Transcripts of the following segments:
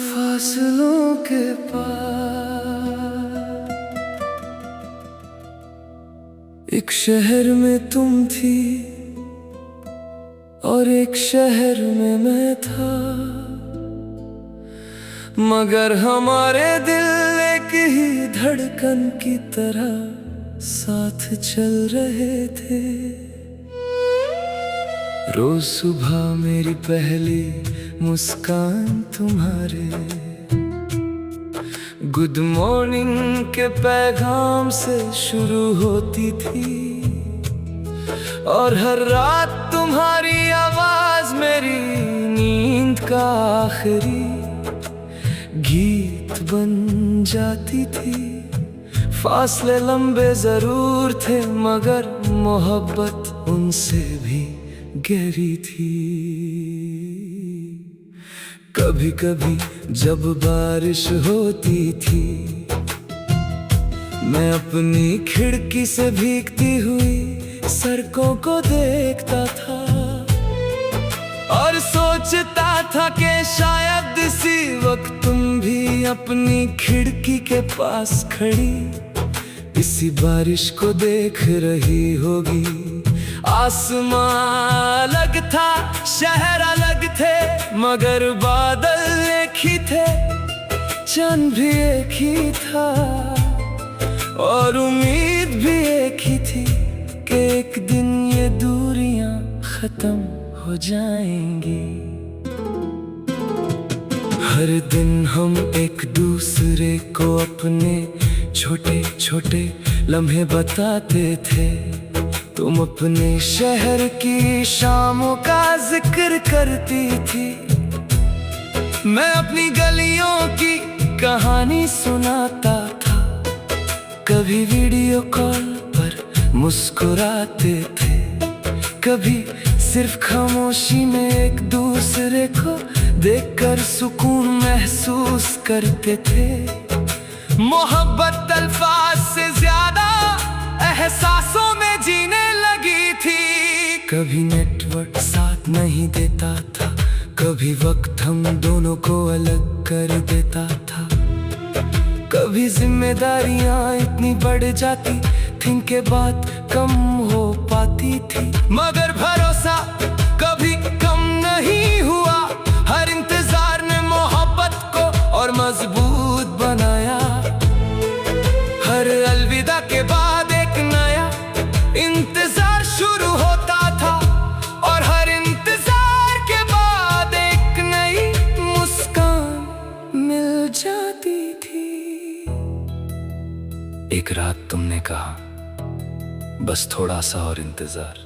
फासलों के पार एक शहर में तुम थी और एक शहर में मैं था, मगर हमारे दिल एक ही धड़कन की तरह साथ चल रहे थे। रोज सुबह मेरी पहली मुस्कान तुम्हारे गुड मॉर्निंग के पैगाम से शुरू होती थी, और हर रात तुम्हारी आवाज मेरी नींद का आखिरी गीत बन जाती थी। फासले लंबे जरूर थे मगर मोहब्बत उनसे भी गहरी थी। कभी कभी जब बारिश होती थी, मैं अपनी खिड़की से भीगती हुई सड़कों को देखता था और सोचता था कि शायद इसी वक्त तुम भी अपनी खिड़की के पास खड़ी इसी बारिश को देख रही होगी। आसमां अलग था, शहर अलग थे, मगर बादल एक ही थे, चांद भी एक ही था और उम्मीद भी एक ही थी कि एक दिन ये दूरियां खत्म हो जाएंगी। हर दिन हम एक दूसरे को अपने छोटे छोटे लम्हे बताते थे। तुम अपने शहर की शामों का जिक्र करती थी, मैं अपनी गलियों की कहानी सुनाता था। कभी वीडियो कॉल पर मुस्कुराते थे, कभी सिर्फ खामोशी में एक दूसरे को देखकर सुकून महसूस करते थे। मोहब्बत अल्फाज से ज्यादा एहसासों में जीने लगी थी। कभी नेटवर्क साथ नहीं देता था, कभी वक्त हम दोनों को अलग कर देता था। कभी जिम्मेदारियां इतनी बढ़ जाती थीं कि बात कम हो पाती थी, मगर भरोसा कभी कम नहीं हुआ। हर इंतजार ने मोहब्बत को और मजबूत बनाया। हर अलविदा के बाद एक नया इंतजार शुरू होता था और हर इंतजार के बाद एक नई मुस्कान मिल जाती थी। एक रात तुमने कहा बस थोड़ा सा और इंतजार,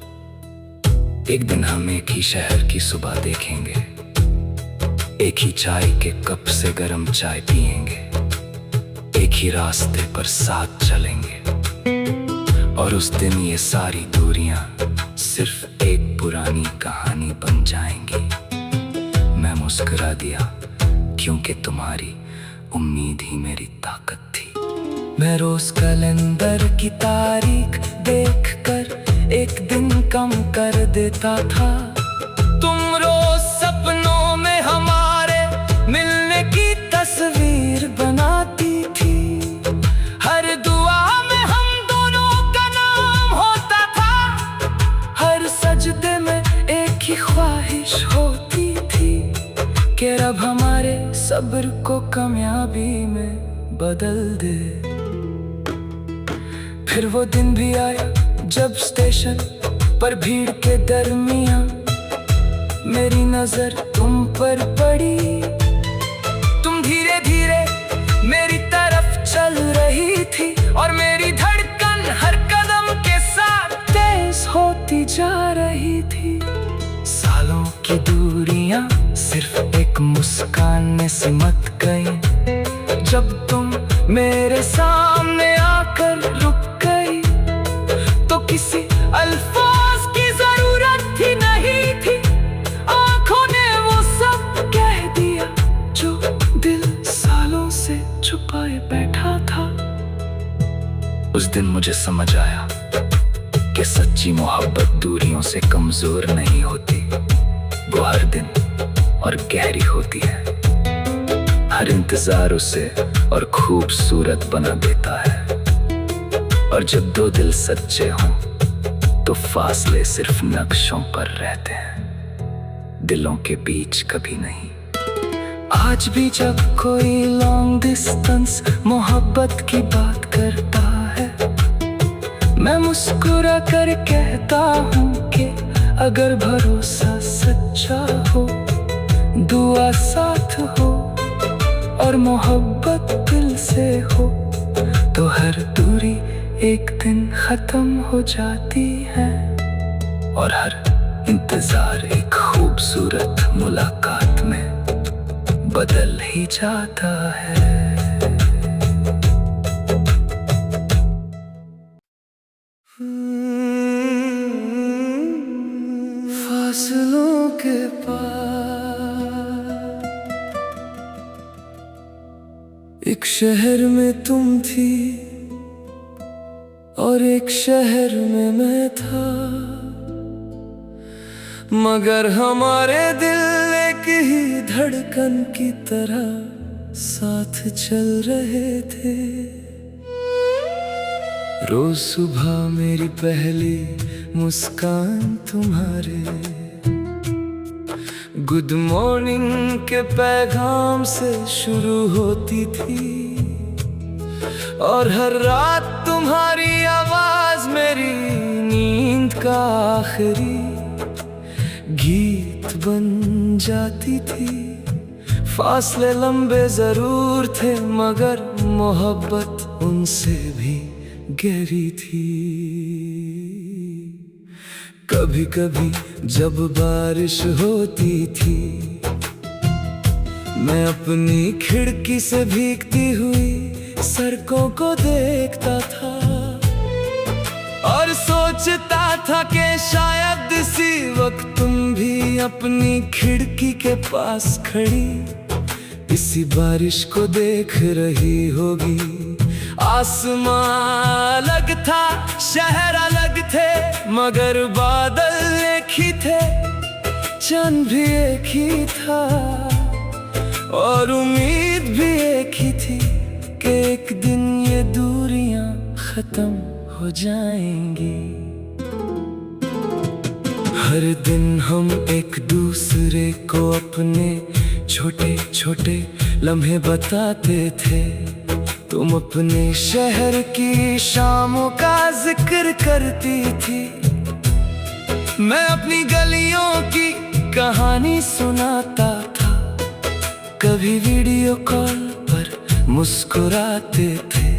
एक दिन हम एक ही शहर की सुबह देखेंगे, एक ही चाय के कप से गरम चाय पिएंगे, एक ही रास्ते पर साथ चलेंगे, और उस दिन ये सारी दूरियां सिर्फ एक पुरानी कहानी बन जाएंगी। मैं मुस्कुरा दिया क्योंकि तुम्हारी उम्मीद ही मेरी ताकत थी। मैं रोज कैलेंडर की तारीख देखकर एक दिन कम कर देता था। तुम रोज सपनों में हमारे मिलने की तस्वीर बनाती थी। हर दुआ में हम दोनों का नाम होता था। हर सजदे में एक ही ख्वाहिश होती थी कि रब हमारे सब्र को कामयाबी में बदल दे। फिर वो दिन भी आया जब स्टेशन पर भीड़ के दरमियां मेरी नजर तुम पर पड़ी। तुम धीरे धीरे मेरी तरफ चल रही थी और मेरी धड़कन हर कदम के साथ तेज होती जा रही थी। सालों की दूरियां सिर्फ एक मुस्कान में सिमट गई। जब तुम मेरे सामने आकर रुक गई तो किसी अल्फाज की जरूरत ही नहीं थी। आंखों ने वो सब कह दिया जो दिल सालों से छुपाए बैठा था। उस दिन मुझे समझ आया कि सच्ची मोहब्बत दूरियों से कमजोर नहीं होती, वो हर दिन और गहरी होती है। हर इंतजार उसे और खूबसूरत बना देता है। और जब दो दिल सच्चे हों तो फासले सिर्फ नक्शों पर रहते हैं, दिलों के बीच कभी नहीं। आज भी जब कोई लॉन्ग डिस्टेंस मोहब्बत की बात करता है, मैं मुस्कुरा कर कहता हूँ कि अगर भरोसा सच्चा हो, दुआ साथ हो और मोहब्बत दिल से हो, तो हर दूरी एक दिन खत्म हो जाती है और हर इंतजार एक खूबसूरत मुलाकात में बदल ही जाता है। फासलों के पार एक शहर में तुम थी और एक शहर में मैं था, मगर हमारे दिल एक ही धड़कन की तरह साथ चल रहे थे। रोज सुबह मेरी पहली मुस्कान तुम्हारे गुड मॉर्निंग के पैगाम से शुरू होती थी, और हर रात तुम्हारी आवाज मेरी नींद का आखिरी गीत बन जाती थी। फासले लंबे जरूर थे मगर मोहब्बत उनसे भी गहरी थी। कभी कभी जब बारिश होती थी, मैं अपनी खिड़की से भीगती हुई सड़कों को देखता था और सोचता था कि शायद इसी वक्त तुम भी अपनी खिड़की के पास खड़ी इसी बारिश को देख रही होगी। आसमां अलग था, शहर अलग थे, मगर बादल एक ही थे, चांद भी एक ही था और उम्मीद भी एक ही थी कि एक दिन ये दूरियां खत्म हो जाएंगी। हर दिन हम एक दूसरे को अपने छोटे छोटे लम्हे बताते थे। तुम अपने शहर की शामों का जिक्र करती थी, मैं अपनी गलियों की कहानी सुनाता था। कभी वीडियो कॉल पर मुस्कुराते थे,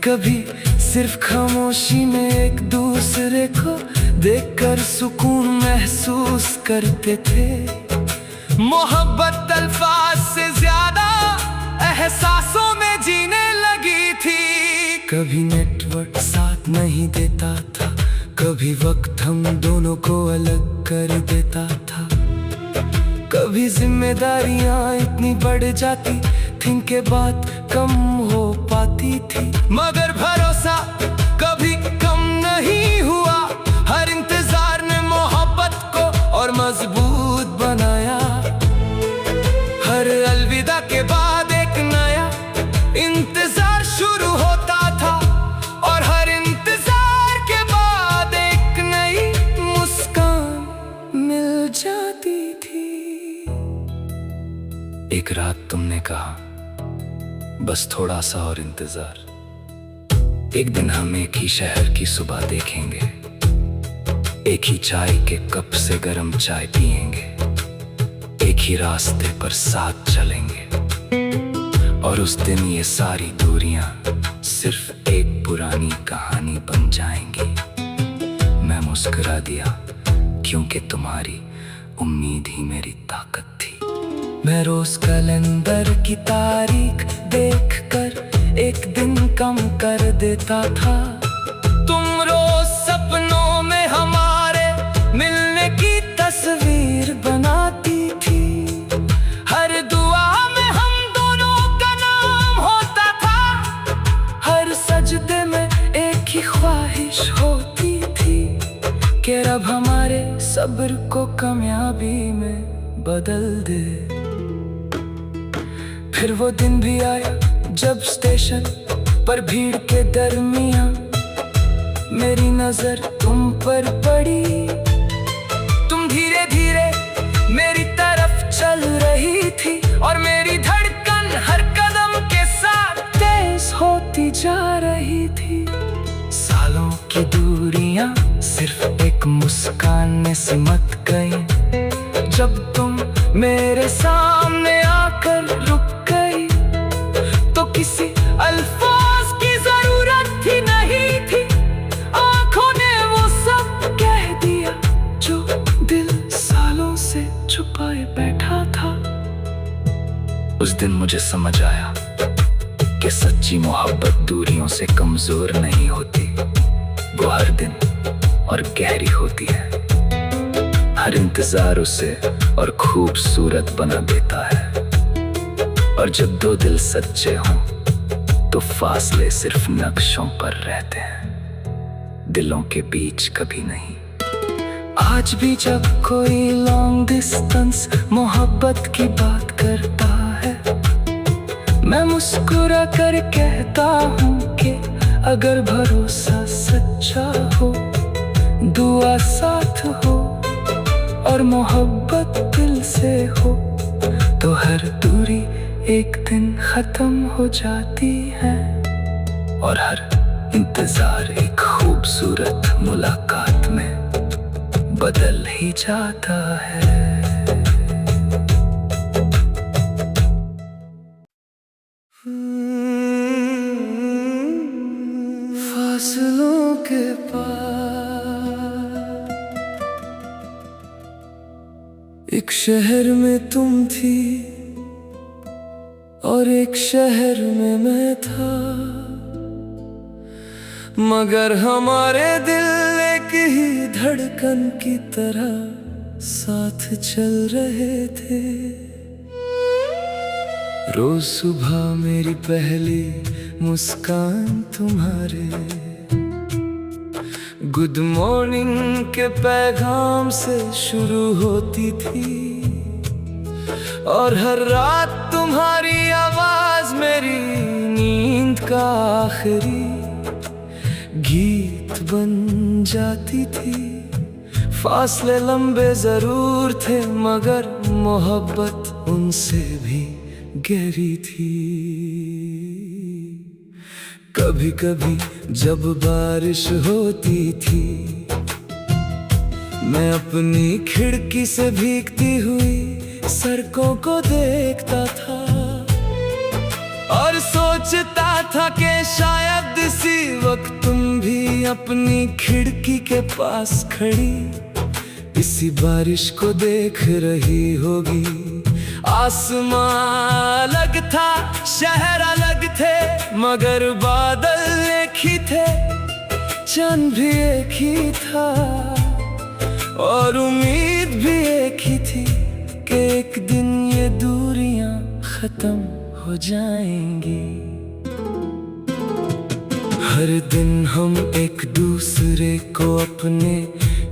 कभी सिर्फ खामोशी में एक दूसरे को देखकर सुकून महसूस करते थे। मोहब्बत अल्फाज से ज्यादा एहसासों में जीने लगी थी। कभी नेटवर्क साथ नहीं देता था, कभी वक्त हम दोनों को अलग कर देता था। कभी जिम्मेदारियां इतनी बढ़ जाती थीं कि बात कम हो पाती थी, मगर भरोसा कभी कम नहीं हुआ। हर इंतजार ने मोहब्बत को और मजबूत बनाया। हर अलविदा के बाद एक नया इंतजार शुरू होता था और हर इंतजार के बाद एक नई मुस्कान मिल जाती थी। एक रात तुमने कहा, बस थोड़ा सा और इंतजार, एक दिन हम एक ही शहर की सुबह देखेंगे, एक ही चाय के कप से गरम चाय पिएंगे, एक ही रास्ते पर साथ चलेंगे, और उस दिन ये सारी दूरियां सिर्फ एक पुरानी कहानी बन जाएंगी। मैं मुस्कुरा दिया क्योंकि तुम्हारी उम्मीद ही मेरी ताकत थी। मैं रोज कैलेंडर की तारीख देखकर एक दिन कम कर देता था। तुम रोज सपनों में हमारे मिलने की तस्वीर बनाती थी। हर दुआ में हम दोनों का नाम होता था। हर सजदे में एक ही ख्वाहिश होती थी कि रब हमारे सब्र को कामयाबी दूरी में बदल दे। फिर वो दिन भी आया जब स्टेशन पर भीड़ के दरमियां मेरी नजर तुम पर पड़ी। तुम धीरे धीरे मेरी तरफ चल रही थी और मेरी धड़कन हर कदम के साथ तेज होती जा रही थी। सालों की दूरियां सिर्फ एक मुस्कान में सिमट गई। जब तुम मेरे सामने आकर रुक गई तो किसी अल्फाज की जरूरत ही नहीं थी। आंखों ने वो सब कह दिया जो दिल सालों से छुपाए बैठा था। उस दिन मुझे समझ आया कि सच्ची मोहब्बत दूरियों से कमजोर नहीं होती, वो हर दिन और गहरी होती है। हर इंतजार उसे और खूबसूरत बना देता है। और जब दो दिल सच्चे हों तो फासले सिर्फ नक्शों पर रहते हैं, दिलों के बीच कभी नहीं। आज भी जब कोई लॉन्ग डिस्टेंस मोहब्बत की बात करता है, मैं मुस्कुरा कर कहता हूँ कि अगर भरोसा सच्चा हो, दुआ साथ हो और मोहब्बत दिल से हो, तो हर दूरी एक दिन खत्म हो जाती है और हर इंतजार एक खूबसूरत मुलाकात में बदल ही जाता है। फासलों के पार एक शहर में तुम थी और एक शहर में मैं था, मगर हमारे दिल एक ही धड़कन की तरह साथ चल रहे थे। रोज सुबह मेरी पहली मुस्कान तुम्हारे गुड मॉर्निंग के पैगाम से शुरू होती थी, और हर रात तुम्हारी आवाज मेरी नींद का आखिरी गीत बन जाती थी। फासले लंबे जरूर थे मगर मोहब्बत उनसे भी गहरी थी। कभी कभी जब बारिश होती थी, मैं अपनी खिड़की से भीगती हुई सड़कों को देखता था और सोचता था कि शायद इसी वक्त तुम भी अपनी खिड़की के पास खड़ी इसी बारिश को देख रही होगी। आसमां अलग था, शहर अलग थे, मगर बादल एक ही थे, चांद भी एक ही था और उम्मीद भी एक ही थी कि एक दिन ये दूरियां खत्म हो जाएंगी। हर दिन हम एक दूसरे को अपने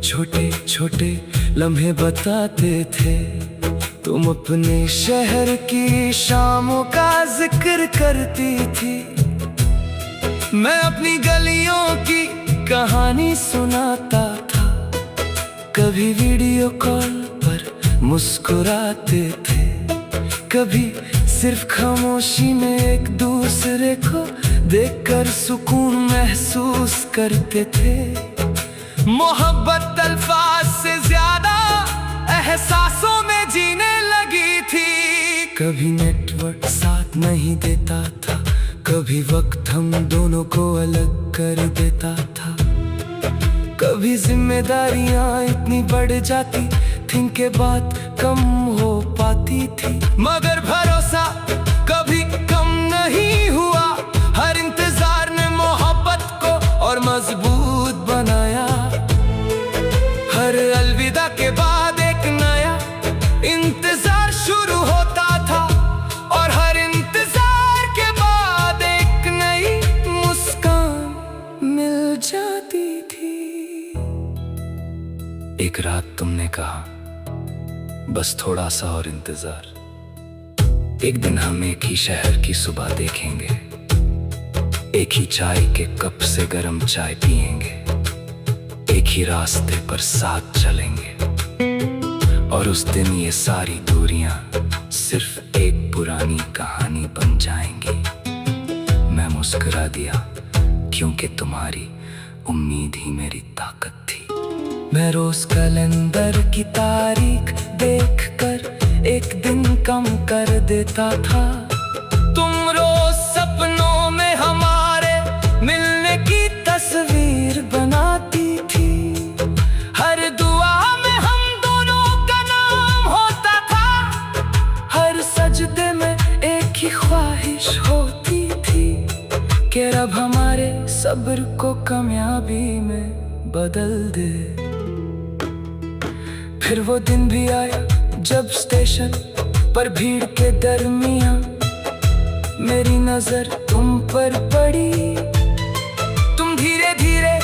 छोटे छोटे लम्हे बताते थे। तुम अपने शहर की शामों का जिक्र करती थी, मैं अपनी गलियों की कहानी सुनाता था। कभी वीडियो कॉल पर मुस्कुराते थे, कभी सिर्फ खामोशी में एक दूसरे को देखकर सुकून महसूस करते थे। मोहब्बत अल्फाज से ज्यादा एहसासों में जीने लगी थी। कभी नेटवर्क साथ नहीं देता था, कभी वक्त हम दोनों को अलग कर देता था। कभी जिम्मेदारियां इतनी बढ़ जाती थीं कि बात कम हो पाती थी, मगर भरोसा कभी कम नहीं हुआ। हर इंतजार ने मोहब्बत को और मजबूत बनाया। हर अलविदा के बाद एक नया इंतजार शुरू होता था और हर इंतजार के बाद एक नई मुस्कान मिल जाती थी। एक रात तुमने कहा, बस थोड़ा सा और इंतजार। एक दिन हम एक ही शहर की सुबह देखेंगे, एक ही चाय के कप से गरम चाय पिएंगे, एक ही रास्ते पर साथ चलेंगे। और उस दिन ये सारी दूरियां सिर्फ एक पुरानी कहानी बन जाएंगी। मैं मुस्कुरा दिया क्योंकि तुम्हारी उम्मीद ही मेरी ताकत थी। मैं रोज कैलेंडर की तारीख देखकर एक दिन कम कर देता था। तुम रोज सपनों में हमारे मिलने की तस्वीर बनाती थी। हर दुआ में हम दोनों का नाम होता था। हर सजदे में एक ही ख्वाहिश होती थी कि रब हमारे सब्र को कामयाबी में बदल दे। फिर वो दिन भी आया जब स्टेशन पर भीड़ के दरमियां मेरी नजर तुम पर पड़ी। तुम धीरे धीरे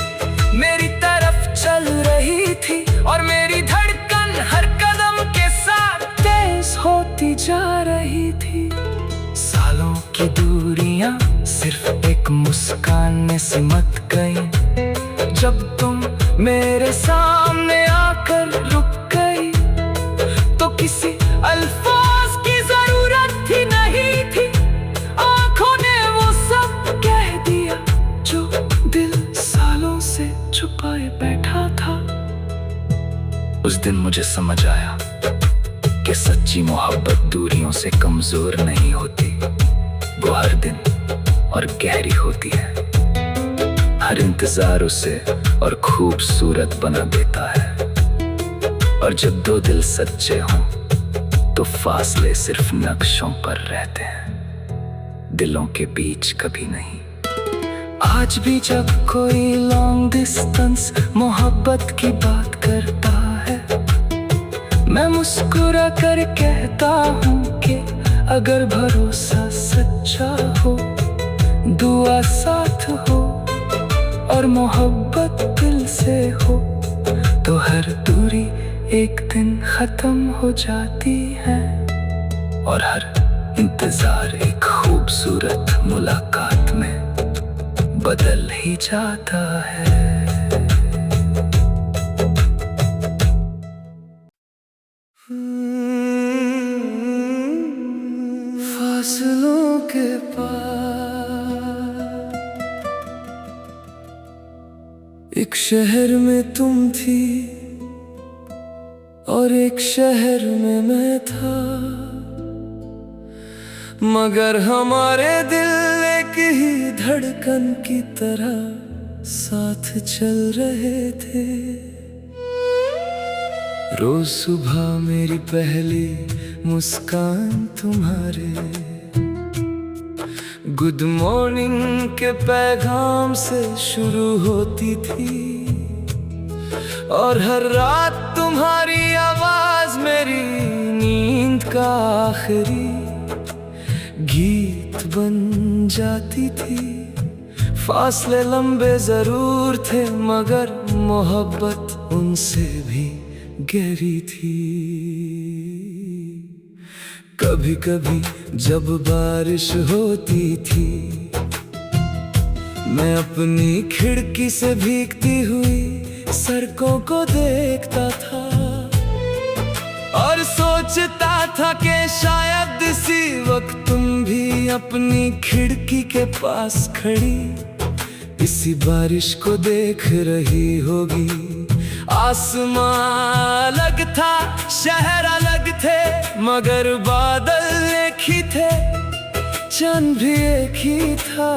मेरी तरफ चल रही थी और मेरी धड़कन हर कदम के साथ तेज होती जा रही थी। सालों की दूरियां सिर्फ एक मुस्कान में सिमट गईं। जब तुम मेरे सामने आकर रुक गई तो किसी अल्फाज की जरूरत ही नहीं थी। आंखों ने वो सब कह दिया जो दिल सालों से छुपाए बैठा था। उस दिन मुझे समझ आया कि सच्ची मोहब्बत दूरियों से कमजोर नहीं होती, वो हर दिन और गहरी होती है। हर इंतजार उसे और खूबसूरत बना देता है। और जब दो दिल सच्चे हों तो फासले सिर्फ नक्शों पर रहते हैं, दिलों के बीच कभी नहीं। आज भी जब कोई लॉन्ग डिस्टेंस मोहब्बत की बात करता है, मैं मुस्कुरा कर कहता हूँ कि अगर भरोसा सच्चा हो, दुआ साथ हो और मोहब्बत दिल से हो, तो हर दूरी एक दिन खत्म हो जाती है और हर इंतजार एक खूबसूरत मुलाकात में बदल ही जाता है। फासलों के पार एक शहर में तुम थी और एक शहर में मैं था, मगर हमारे दिल एक ही धड़कन की तरह साथ चल रहे थे। रोज सुबह मेरी पहली मुस्कान तुम्हारे गुड मॉर्निंग के पैगाम से शुरू होती थी और हर रात तुम्हारी आवाज मेरी नींद का आखिरी गीत बन जाती थी। फासले लंबे जरूर थे मगर मोहब्बत उनसे भी गहरी थी। कभी कभी जब बारिश होती थी, मैं अपनी खिड़की से भीगती हुई सड़कों को देखता था और सोचता था कि शायद इसी वक्त तुम भी अपनी खिड़की के पास खड़ी इसी बारिश को देख रही होगी। आसमां अलग था, शहर अलग थे, मगर बादल एक ही थे, चांद भी एक ही था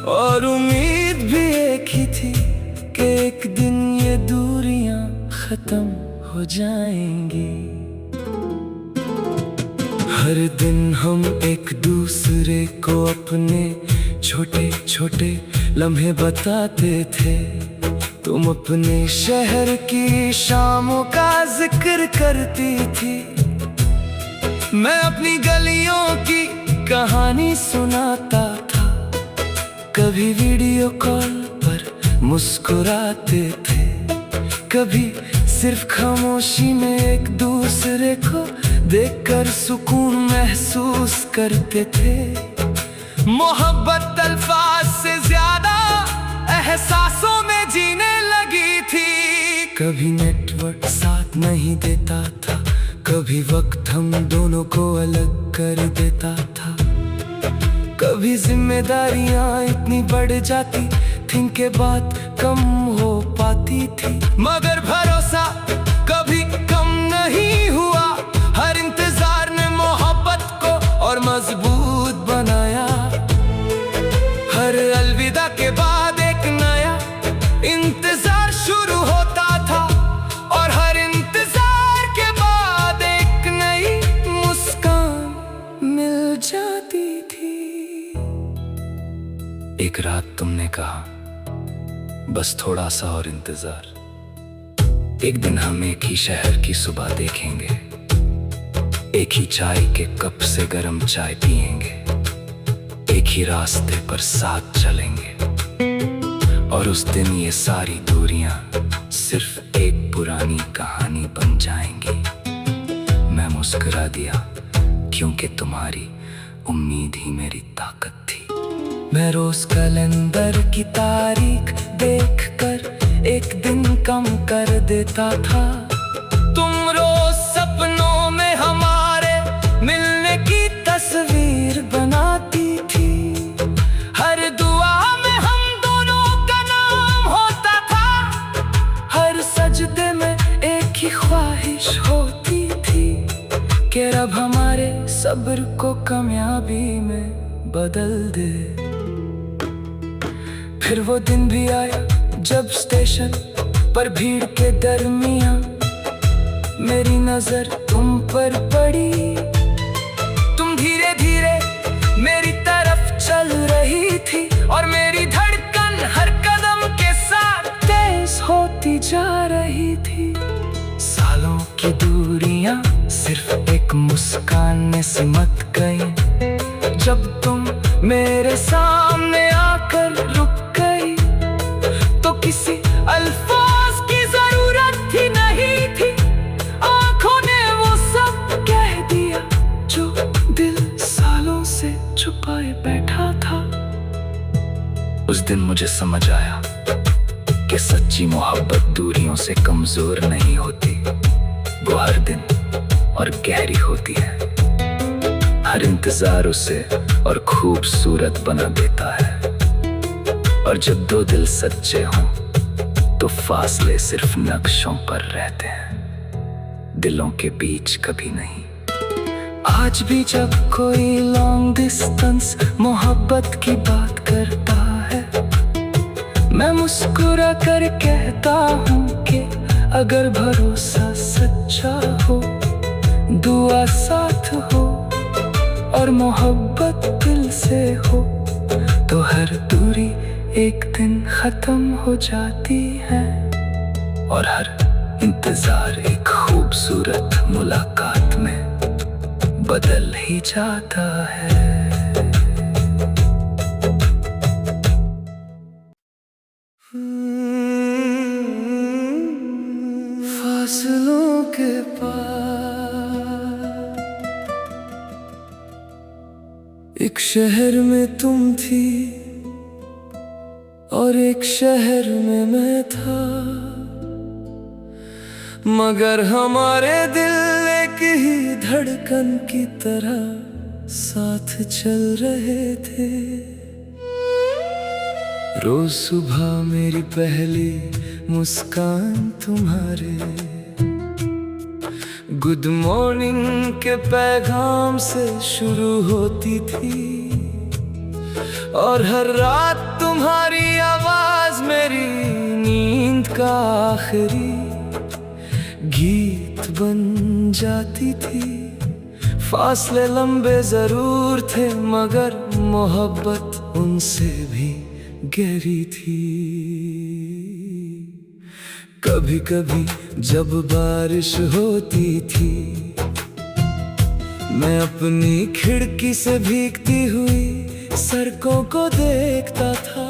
और उम्मीद भी एक ही थी कि एक दिन ये दूरियां खत्म हो जाएंगी। हर दिन हम एक दूसरे को अपने छोटे छोटे लम्हे बताते थे। तुम अपने शहर की शामों का जिक्र करती थी, मैं अपनी गलियों की कहानी सुनाता था। कभी वीडियो कॉल पर मुस्कुराते थे, कभी सिर्फ खामोशी में एक दूसरे देखकर सुकून महसूस करते थे। मोहब्बत अल्फाज से ज्यादा एहसासों में जीने लगी थी। कभी नेटवर्क साथ नहीं देता था, कभी वक्त हम दोनों को अलग कर देता था। कभी जिम्मेदारियां इतनी बढ़ जाती थीं के बात कम हो पाती थी, मगर भरोसा कभी कम नहीं हुआ। हर इंतजार ने मोहब्बत को और मजबूत बनाया। हर अलविदा के बाद एक नया इंतजार शुरू होता था, और हर इंतजार के बाद एक नई मुस्कान मिल जाती थी। एक रात तुमने कहा, बस थोड़ा सा और इंतजार। एक दिन हम एक ही शहर की सुबह देखेंगे, एक ही चाय के कप से गरम चाय पिएंगे, एक ही रास्ते पर साथ चलेंगे। और उस दिन ये सारी दूरियां सिर्फ एक पुरानी कहानी बन जाएंगी। मैं मुस्कुरा दिया क्योंकि तुम्हारी उम्मीद ही मेरी ताकत थी। मैं रोज कैलेंडर की तारीख देखकर एक दिन कम कर देता था। तुम रोज सपनों में हमारे मिलने की तस्वीर बनाती थी। हर दुआ में हम दोनों का नाम होता था। हर सजदे में एक ही ख्वाहिश होती थी कि रब हमारे सब्र को कामयाबी में बदल दे। फिर वो दिन भी आया जब स्टेशन पर भीड़ के दरमियां मेरी नजर तुम पर पड़ी। तुम धीरे धीरे मेरी तरफ चल रही थी, और मेरी धड़कन हर कदम के साथ तेज होती जा रही थी। सालों की दूरियां सिर्फ एक मुस्कान में सिमट गईं। जब तुम मेरे सामने आकर रुक गई, तो किसी अल्फाज की जरूरत ही नहीं थी। आंखों ने वो सब कह दिया जो दिल सालों से छुपाए बैठा था। उस दिन मुझे समझ आया कि सच्ची मोहब्बत दूरियों से कमजोर नहीं होती, वो हर दिन और गहरी होती है। हर इंतजार उसे और खूबसूरत बना देता है। और जब दो दिल सच्चे हों तो फासले सिर्फ नक्शों पर रहते हैं, दिलों के बीच कभी नहीं। आज भी जब कोई लॉन्ग डिस्टेंस मोहब्बत की बात करता है, मैं मुस्कुरा कर कहता हूँ कि अगर भरोसा सच्चा हो, दुआ साथ हो और मोहब्बत दिल से हो, तो हर दूरी एक दिन खत्म हो जाती है। और हर इंतजार एक खूबसूरत मुलाकात में बदल ही जाता है। फासलों के पार एक शहर में तुम थी और एक शहर में मैं था, मगर हमारे दिल एक ही धड़कन की तरह साथ चल रहे थे। रोज सुबह मेरी पहली मुस्कान तुम्हारे गुड मॉर्निंग के पैगाम से शुरू होती थी, और हर रात तुम्हारी आवाज मेरी नींद का आखिरी गीत बन जाती थी। फासले लंबे जरूर थे, मगर मोहब्बत उनसे भी गहरी थी। कभी कभी जब बारिश होती थी, मैं अपनी खिड़की से भीगती हुई सड़कों को देखता था।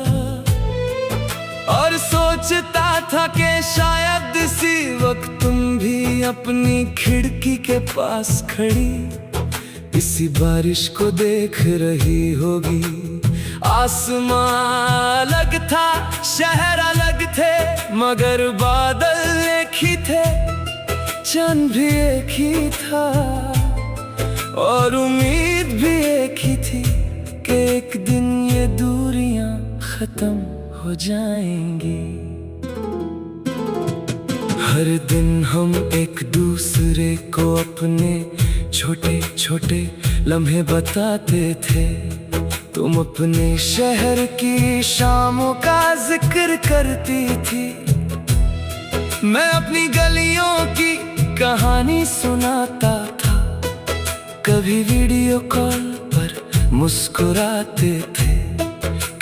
और सोचता था कि शायद इसी वक्त तुम भी अपनी खिड़की के पास खड़ी इसी बारिश को देख रही होगी। आसमां अलग था, शहर अलग थे, मगर बादल एक ही थे, चांद भी एक ही था और उम्मीद भी एक ही थी कि एक दिन ये दूरियां खत्म हो जाएंगी। हर दिन हम एक दूसरे को अपने छोटे छोटे लम्हे बताते थे। तुम अपने शहर की शामों का जिक्र करती थी, मैं अपनी गलियों की कहानी सुनाता था। कभी वीडियो कॉल पर मुस्कुराते थे,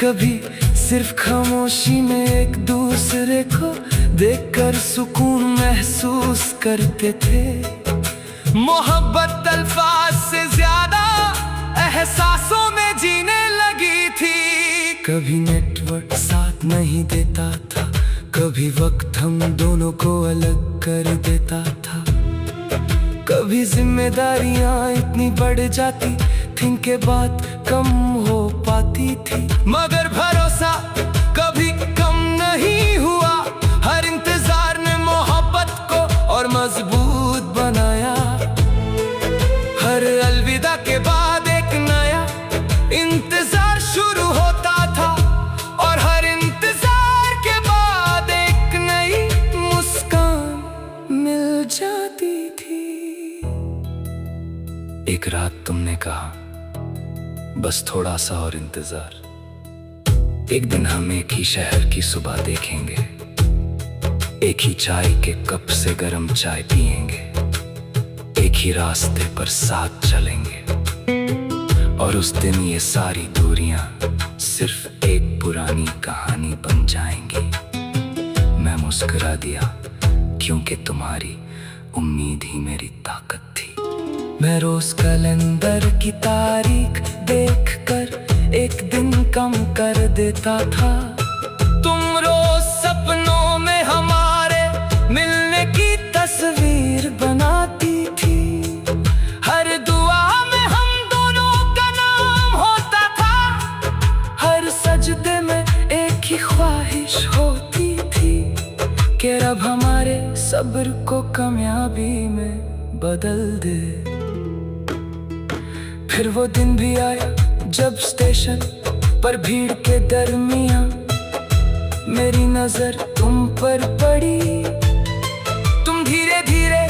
कभी सिर्फ खामोशी में एक दूसरे को देखकर सुकून महसूस करते थे। मोहब्बत अल्फाज से ज्यादा एहसासों में जीने लगी थी। कभी नेटवर्क साथ नहीं देता था, कभी वक्त हम दोनों को अलग कर देता था। कभी जिम्मेदारियां इतनी बढ़ जाती थीं कि बात कम हो पाती थी, मगर भरोसा कभी कम नहीं हुआ। हर इंतजार ने मोहब्बत को और मजबूत बनाया। हर अलविदा के बाद एक नया इंतजार शुरू होता था और हर इंतजार के बाद एक नई मुस्कान मिल जाती थी। एक रात तुमने कहा, बस थोड़ा सा और इंतजार, एक दिन हम एक ही शहर की सुबह देखेंगे, एक ही चाय के कप से गरम चाय पिएंगे, एक ही रास्ते पर साथ चलेंगे और उस दिन ये सारी दूरियां सिर्फ एक पुरानी कहानी बन जाएंगी। मैं मुस्कुरा दिया क्योंकि तुम्हारी उम्मीद ही मेरी ताकत थी। मैं रोज कैलेंडर की तारीख देखकर एक दिन कम कर देता था। तुम रोज सपनों में हमारे मिलने की तस्वीर बनाती थी। हर दुआ में हम दोनों का नाम होता था। हर सजदे में एक ही ख्वाहिश होती थी कि रब हमारे सब्र को कामयाबी में बदल दे। फिर वो दिन भी आया जब स्टेशन पर भीड़ के दरमियां मेरी नजर तुम पर पड़ी। तुम धीरे धीरे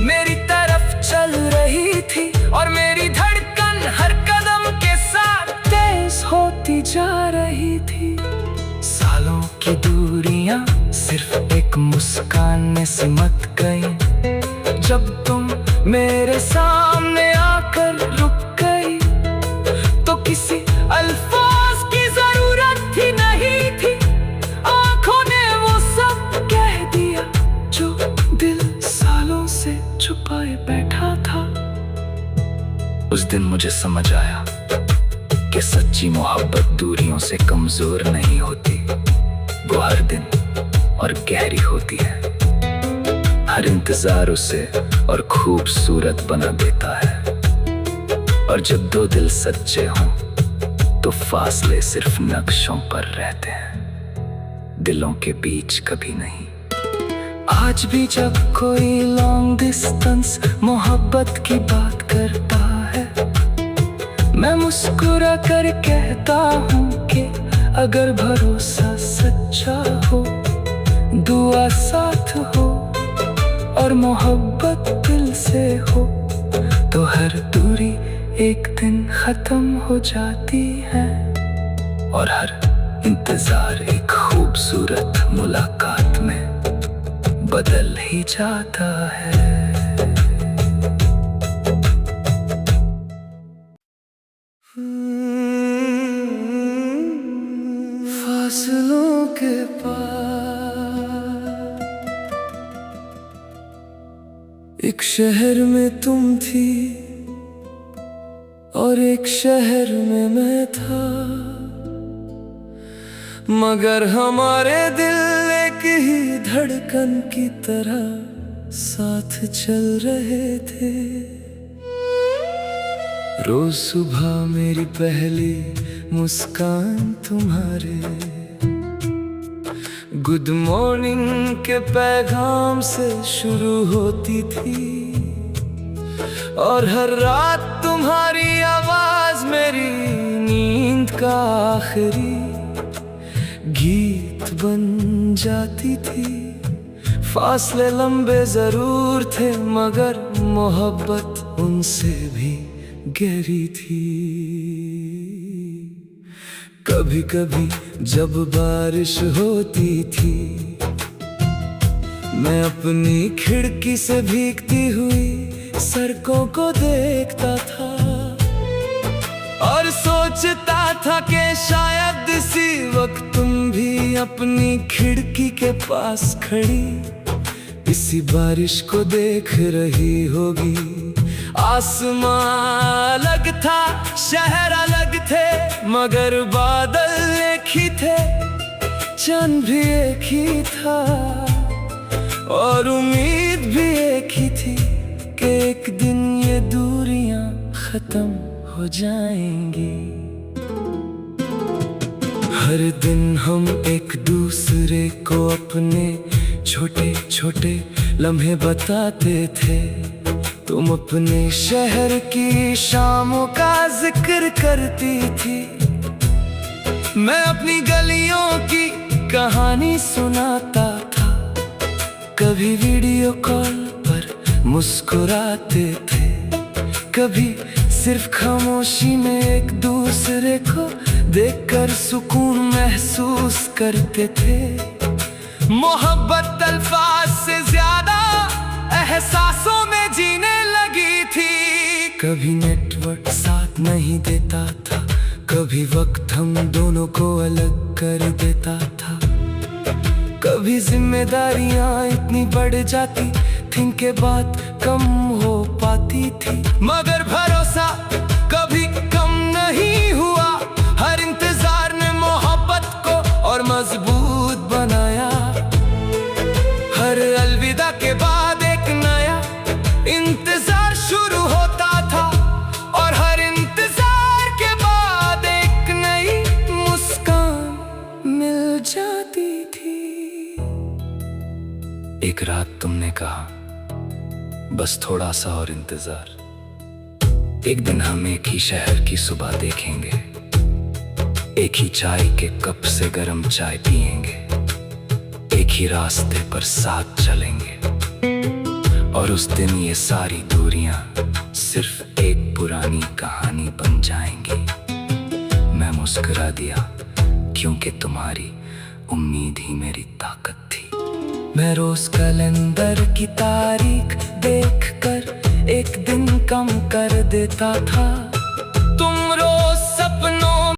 मेरी तरफ चल रही थी और मेरी धड़कन हर कदम के साथ तेज होती जा रही थी। सालों की दूरियां सिर्फ एक मुस्कान में सिमट गई। जब तुम मेरे सामने आकर रुक गई तो किसी अल्फाज की जरूरत ही नहीं थी। आंखों ने वो सब कह दिया जो दिल सालों से छुपाए बैठा था। उस दिन मुझे समझ आया कि सच्ची मोहब्बत दूरियों से कमजोर नहीं होती, वो हर दिन और गहरी होती है। हर इंतजार उसे और खूबसूरत बना देता है। और जब दो दिल सच्चे हों तो फासले सिर्फ नक्शों पर रहते हैं, दिलों के बीच कभी नहीं। आज भी जब कोई लॉन्ग डिस्टेंस मोहब्बत की बात करता है, मैं मुस्कुरा कर कहता हूँ कि अगर भरोसा सच्चा हो, दुआ साथ हो और मोहब्बत दिल से हो, तो हर दूरी एक दिन खत्म हो जाती है और हर इंतजार एक खूबसूरत मुलाकात में बदल ही जाता है। फासलों के पार एक शहर में तुम थी और एक शहर में मैं था। मगर हमारे दिल एक ही धड़कन की तरह साथ चल रहे थे। रोज सुबह मेरी पहली मुस्कान तुम्हारे गुड मॉर्निंग के पैगाम से शुरू होती थी, और हर रात तुम्हारी आवाज मेरी नींद का आखिरी गीत बन जाती थी। फासले लंबे जरूर थे मगर मोहब्बत उनसे भी गहरी थी। कभी कभी जब बारिश होती थी, मैं अपनी खिड़की से भीगती हुई सड़कों को देखता था और सोचता था कि शायद इसी वक्त तुम भी अपनी खिड़की के पास खड़ी इसी बारिश को देख रही होगी। आसमां अलग था, शहर अलग थे, मगर बादल एक ही थे, चांद भी एक ही था, और उम्मीद भी एक ही थी कि एक दिन ये दूरियां खत्म हो जाएंगी। हर दिन हम एक दूसरे को अपने छोटे छोटे लम्हे बताते थे। तुम अपने शहर की शामों का जिक्र करती थी, मैं अपनी गलियों की कहानी सुनाता था। कभी वीडियो कॉल पर मुस्कुराते थे, कभी सिर्फ खामोशी में एक दूसरे को देखकर सुकून महसूस करते थे। मोहब्बत अल्फाज से ज्यादा एहसासों में जीने लगी थी। कभी नेटवर्क साथ नहीं देता था, कभी वक्त हम दोनों को अलग कर देता था, कभी जिम्मेदारियां इतनी बढ़ जाती थी कि बात कम हो पाती थी, मगर भरोसा कभी कम नहीं हुआ। हर इंतजार ने मोहब्बत को और मजबूत बनाया। हर अलविदा के बाद एक नया इंतजार शुरू होता था, और हर इंतजार के बाद एक नई मुस्कान मिल जाती थी। एक रात तुमने कहा, बस थोड़ा सा और इंतजार, एक दिन हम एक ही शहर की सुबह देखेंगे, एक ही चाय के कप से गरम चाय पिएंगे, एक ही रास्ते पर साथ चलेंगे, और उस दिन ये सारी दूरियां सिर्फ एक पुरानी कहानी बन जाएंगी। मैं मुस्कुरा दिया क्योंकि तुम्हारी उम्मीद ही मेरी ताकत थी। मैं रोज कैलेंडर की तारीख देखकर एक दिन कम कर देता था। तुम